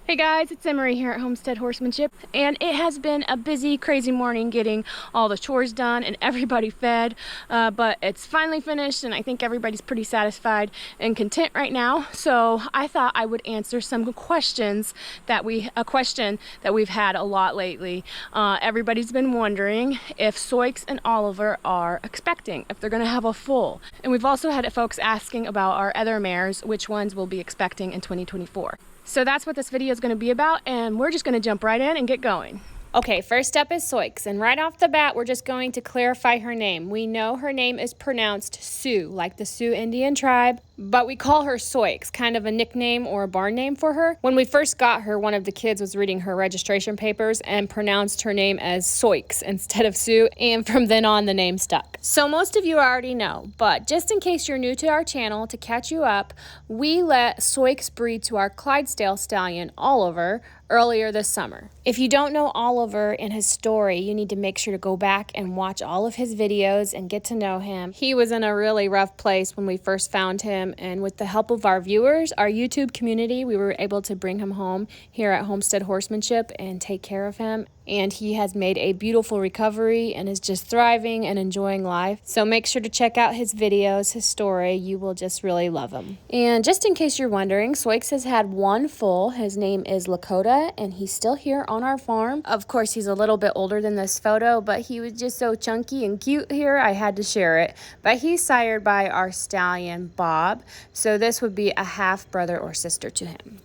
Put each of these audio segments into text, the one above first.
Hey guys, it's Emery here at Homestead Horsemanship, and it has been a busy, crazy morning getting all the chores done and everybody fed, but it's finally finished and I think everybody's pretty satisfied and content right now. So I thought I would answer some questions a question that we've had a lot lately. Everybody's been wondering if SIOUX and Oliver are expecting, if they're going to have a foal. And we've also had folks asking about our other mares, which ones will be expecting in 2024. So that's what this video is going to be about, and we're just going to jump right in and get going. Okay, first up is SIOUX, and right off the bat, we're just going to clarify her name. We know her name is pronounced Sioux, like the Sioux Indian tribe, but we call her SIOUX, kind of a nickname or a barn name for her. When we first got her, one of the kids was reading her registration papers and pronounced her name as SIOUX instead of Sioux, and from then on, the name stuck. So most of you already know, but just in case you're new to our channel, to catch you up, we let SIOUX breed to our Clydesdale stallion, Oliver, earlier this summer. If you don't know Oliver and his story, you need to make sure to go back and watch all of his videos and get to know him. He was in a really rough place when we first found him, and with the help of our viewers, our YouTube community, we were able to bring him home here at Homestead Horsemanship and take care of him. And he has made a beautiful recovery and is just thriving and enjoying life. So make sure to check out his videos, his story. You will just really love him. And just in case you're wondering, SIOUX has had one foal. His name is Lakota, and he's still here on our farm. Of course, he's a little bit older than this photo, but he was just so chunky and cute here, I had to share it. But he's sired by our stallion, Bob. So this would be a half brother or sister to him.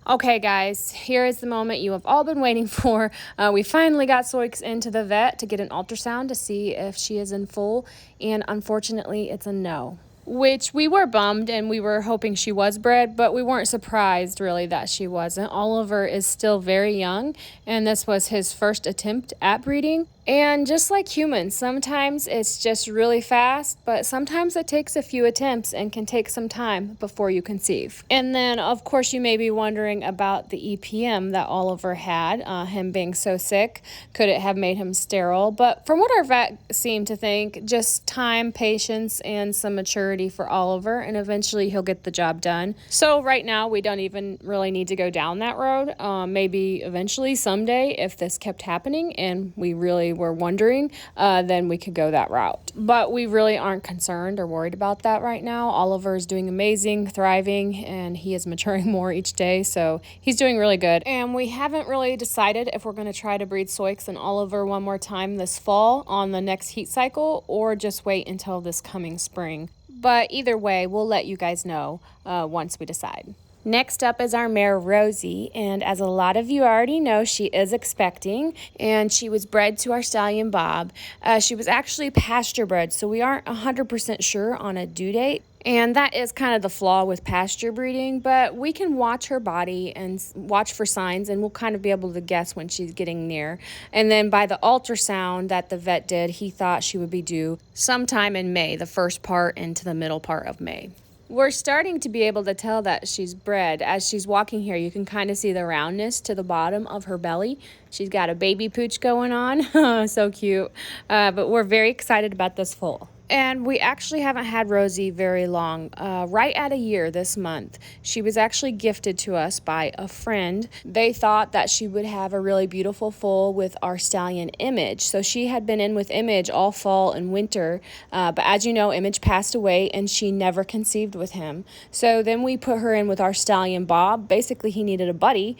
Okay guys, here is the moment you have all been waiting for. We finally got SIOUX into the vet to get an ultrasound to see if she is in full, and unfortunately it's a no. Which we were bummed, and we were hoping she was bred, but we weren't surprised really that she wasn't. Oliver is still very young, and this was his first attempt at breeding. And just like humans, sometimes it's just really fast, but sometimes it takes a few attempts and can take some time before you conceive. And then, of course, you may be wondering about the EPM that Oliver had, him being so sick. Could it have made him sterile? But from what our vet seemed to think, just time, patience, and some maturity for Oliver, and eventually he'll get the job done. So right now, we don't even really need to go down that road. Maybe eventually, someday, if this kept happening and we really were wondering, then we could go that route. But we really aren't concerned or worried about that right now. Oliver is doing amazing, thriving, and he is maturing more each day, so he's doing really good. And we haven't really decided if we're going to try to breed SIOUX and Oliver one more time this fall on the next heat cycle, or just wait until this coming spring. But either way, we'll let you guys know once we decide. Next up is our mare, Rosie, and as a lot of you already know, she is expecting, and she was bred to our stallion, Bob. She was actually pasture bred, so we aren't 100% sure on a due date. And that is kind of the flaw with pasture breeding, but we can watch her body and watch for signs, and we'll kind of be able to guess when she's getting near. And then by the ultrasound that the vet did, he thought she would be due sometime in May, the first part into the middle part of May. We're starting to be able to tell that she's bred. As she's walking here, you can kind of see the roundness to the bottom of her belly. She's got a baby pooch going on. So cute. But we're very excited about this foal. And we actually haven't had Rosie very long, right at a year this month. She was actually gifted to us by a friend. They thought that she would have a really beautiful foal with our stallion, Image. So she had been in with Image all fall and winter, but as you know, Image passed away and she never conceived with him. So then we put her in with our stallion, Bob. Basically, he needed a buddy,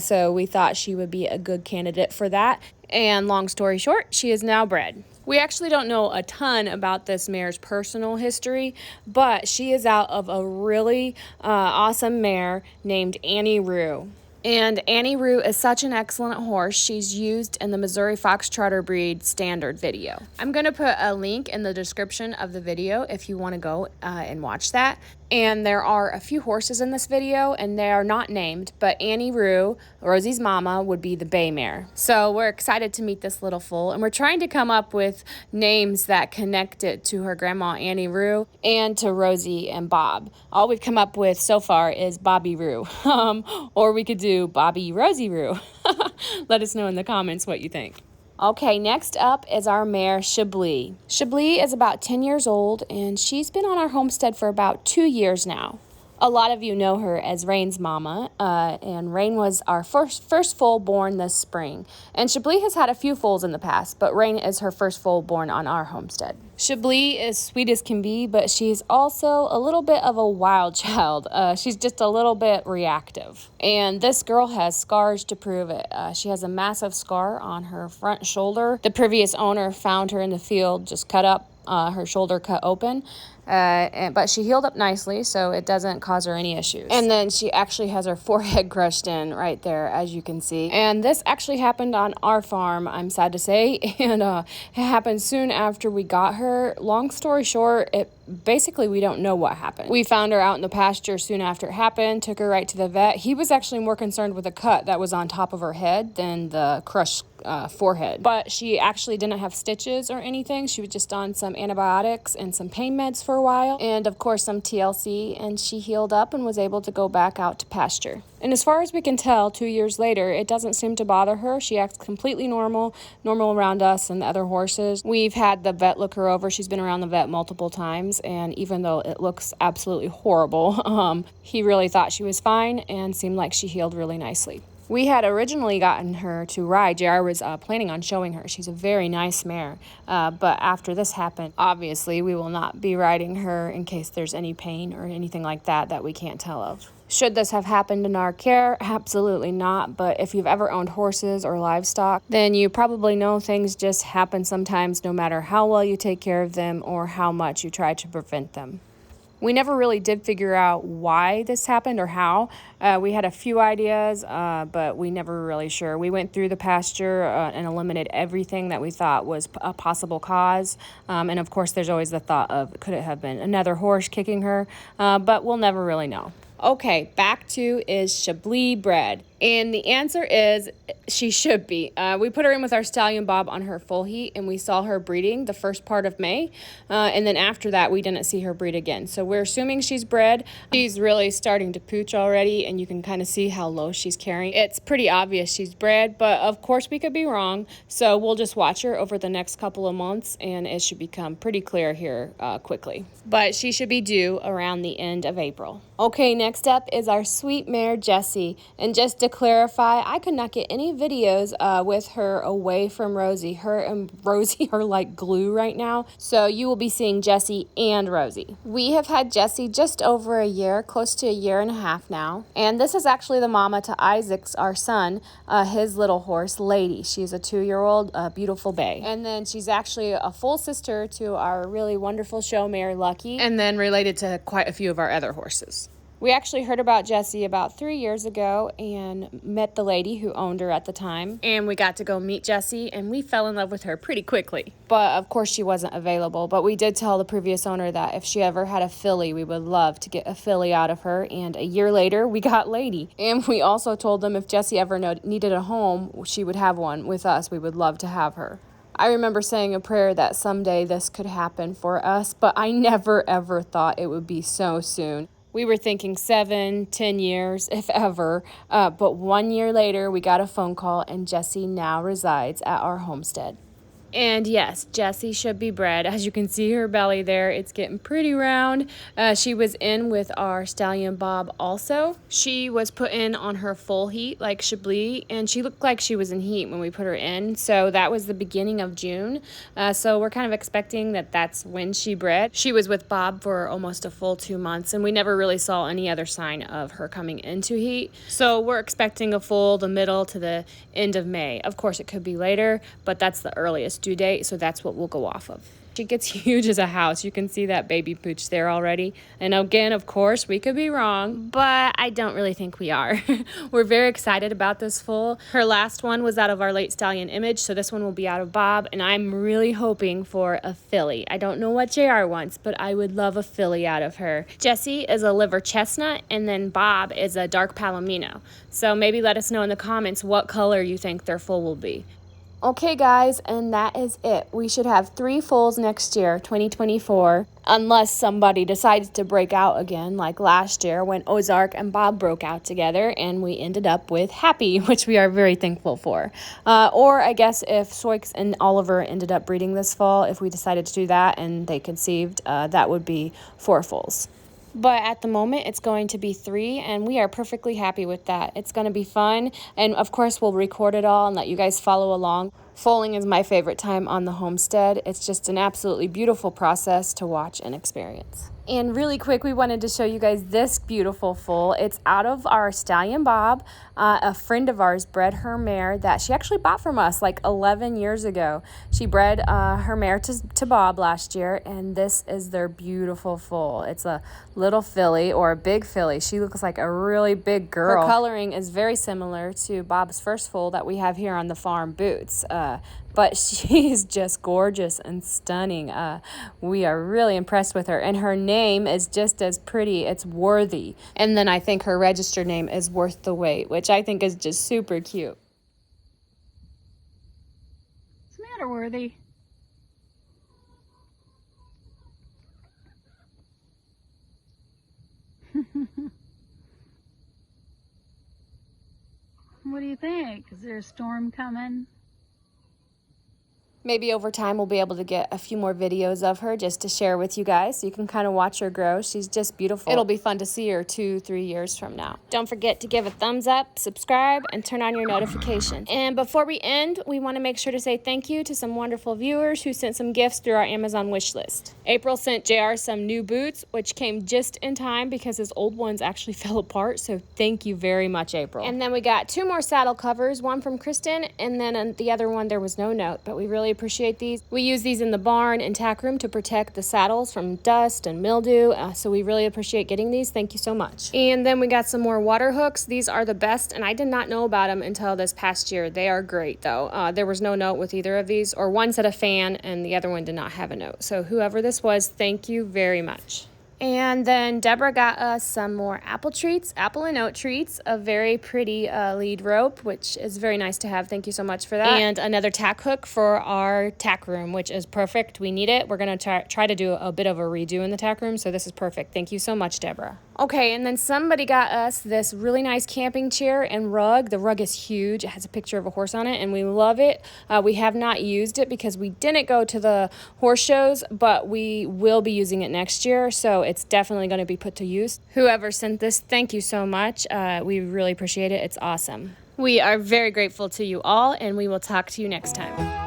so we thought she would be a good candidate for that. And long story short, she is now bred. We actually don't know a ton about this mare's personal history, but she is out of a really awesome mare named Annie Rue. And Annie Rue is such an excellent horse. She's used in the Missouri Foxtrotter breed standard video. I'm going to put a link in the description of the video if you want to go and watch that. And there are a few horses in this video, and they are not named, but Annie Rue, Rosie's mama, would be the bay mare. So we're excited to meet this little foal, and we're trying to come up with names that connect it to her grandma Annie Rue and to Rosie and Bob. All we've come up with so far is Bobby Rue, or we could do Bobby Rosie Rue. Let us know in the comments what you think. Okay, next up is our mare, Chablis. Chablis is about 10 years old, and she's been on our homestead for about 2 years now. A lot of you know her as Rain's mama, and Rain was our first foal born this spring. And Chablis has had a few foals in the past, but Rain is her first foal born on our homestead. Chablis is sweet as can be, but she's also a little bit of a wild child. She's just a little bit reactive. And this girl has scars to prove it. She has a massive scar on her front shoulder. The previous owner found her in the field, just cut up, her shoulder cut open. But she healed up nicely, so it doesn't cause her any issues. And then she actually has her forehead crushed in right there, as you can see. And this actually happened on our farm, I'm sad to say. And it happened soon after we got her. Long story short, basically we don't know what happened. We found her out in the pasture soon after it happened, took her right to the vet. He was actually more concerned with the cut that was on top of her head than the crushed forehead. But she actually didn't have stitches or anything. She was just on some antibiotics and some pain meds for a while, and of course some TLC, and she healed up and was able to go back out to pasture. And as far as we can tell, 2 years later, it doesn't seem to bother her. She acts completely normal around us and the other horses. We've had the vet look her over. She's been around the vet multiple times, and even though it looks absolutely horrible, he really thought she was fine and seemed like she healed really nicely. We had originally gotten her to ride. JR was planning on showing her. She's a very nice mare. But after this happened, obviously, we will not be riding her in case there's any pain or anything like that we can't tell of. Should this have happened in our care? Absolutely not. But if you've ever owned horses or livestock, then you probably know things just happen sometimes, no matter how well you take care of them or how much you try to prevent them. We never really did figure out why this happened or how. We had a few ideas, but we never were really sure. We went through the pasture and eliminated everything that we thought was a possible cause. And of course, there's always the thought of, could it have been another horse kicking her? But we'll never really know. Okay, back to, is Chablis bred? And the answer is she should be. We put her in with our stallion Bob on her full heat, and we saw her breeding the first part of May. And then after that, we didn't see her breed again. So we're assuming she's bred. She's really starting to pooch already, and you can kind of see how low she's carrying. It's pretty obvious she's bred, but of course we could be wrong. So we'll just watch her over the next couple of months, and it should become pretty clear here quickly. But she should be due around the end of April. Okay, next up is our sweet mare, Jessie. And just to clarify, I could not get any videos with her away from Rosie. Her and Rosie are like glue right now, so you will be seeing Jessie and Rosie. We have had Jessie just over a year, close to a year and a half now, and this is actually the mama to Isaac's, our son, his little horse, Lady. She's a 2-year-old, beautiful bay, and then she's actually a full sister to our really wonderful show mare, Lucky, and then related to quite a few of our other horses. We actually heard about Jessie about 3 years ago and met the lady who owned her at the time. And we got to go meet Jessie, and we fell in love with her pretty quickly. But of course she wasn't available. But we did tell the previous owner that if she ever had a filly, we would love to get a filly out of her. And a year later, we got Lady. And we also told them if Jessie ever needed a home, she would have one with us. We would love to have her. I remember saying a prayer that someday this could happen for us, but I never ever thought it would be so soon. We were thinking 7, 10 years, if ever, but 1 year later, we got a phone call, and Jessie now resides at our homestead. And yes, Jessie should be bred. As you can see her belly there, it's getting pretty round. She was in with our stallion Bob also. She was put in on her full heat like Chablis, and she looked like she was in heat when we put her in. So that was the beginning of June. So we're kind of expecting that that's when she bred. She was with Bob for almost a full 2 months, and we never really saw any other sign of her coming into heat. So we're expecting a foal the middle to the end of May. Of course, it could be later, but that's the earliest due date, so that's what we'll go off of. She gets huge as a house. You can see that baby pooch there already. And again, of course, we could be wrong, but I don't really think we are. We're very excited about this foal. Her last one was out of our late stallion Image, so this one will be out of Bob, and I'm really hoping for a filly. I don't know what JR wants, but I would love a filly out of her. Jessie is a liver chestnut, and then Bob is a dark palomino. So maybe let us know in the comments what color you think their foal will be. Okay guys, and that is it. We should have 3 foals next year, 2024, unless somebody decides to break out again, like last year when Ozark and Bob broke out together and we ended up with Happy, which we are very thankful for. Or I guess if SIOUX and Oliver ended up breeding this fall, if we decided to do that and they conceived, that would be 4 foals. But at the moment, it's going to be 3, and we are perfectly happy with that. It's going to be fun, and of course, we'll record it all and let you guys follow along. Foaling is my favorite time on the homestead. It's just an absolutely beautiful process to watch and experience. And really quick, we wanted to show you guys this beautiful foal. It's out of our stallion Bob. A friend of ours bred her mare that she actually bought from us like 11 years ago. She bred her mare to Bob last year, and this is their beautiful foal. It's a little filly or a big filly. She looks like a really big girl. Her coloring is very similar to Bob's first foal that we have here on the farm, Boots. But she is just gorgeous and stunning. We are really impressed with her, and her name is just as pretty. It's Worthy. And then I think her registered name is Worth the Wait, which I think is just super cute. What's the matter, Worthy? What do you think? Is there a storm coming? Maybe over time we'll be able to get a few more videos of her just to share with you guys so you can kind of watch her grow. She's just beautiful. It'll be fun to see her 2-3 years from now. Don't forget to give a thumbs up, subscribe, and turn on your notifications. And before we end, we want to make sure to say thank you to some wonderful viewers who sent some gifts through our Amazon wish list. April sent JR some new boots, which came just in time because his old ones actually fell apart, so thank you very much, April. And then we got 2 more saddle covers, one from Kristen, and then the other one there was no note, but we really appreciate these. We use these in the barn and tack room to protect the saddles from dust and mildew, so we really appreciate getting these. Thank you so much. And then we got some more water hooks. These are the best, and I did not know about them until this past year. They are great though. There was no note with either of these, or one said a fan and the other one did not have a note. So whoever this was, thank you very much. And then Deborah got us some more apple and oat treats, a very pretty lead rope, which is very nice to have. Thank you so much for that. And another tack hook for our tack room, which is perfect. We need it. We're going to try to do a bit of a redo in the tack room, so this is perfect. Thank you so much, Deborah. Okay, and then somebody got us this really nice camping chair and rug. The rug is huge. It has a picture of a horse on it, and we love it. We have not used it because we didn't go to the horse shows, but we will be using it next year, so it's definitely going to be put to use. Whoever sent this, thank you so much. We really appreciate it. It's awesome. We are very grateful to you all, and we will talk to you next time.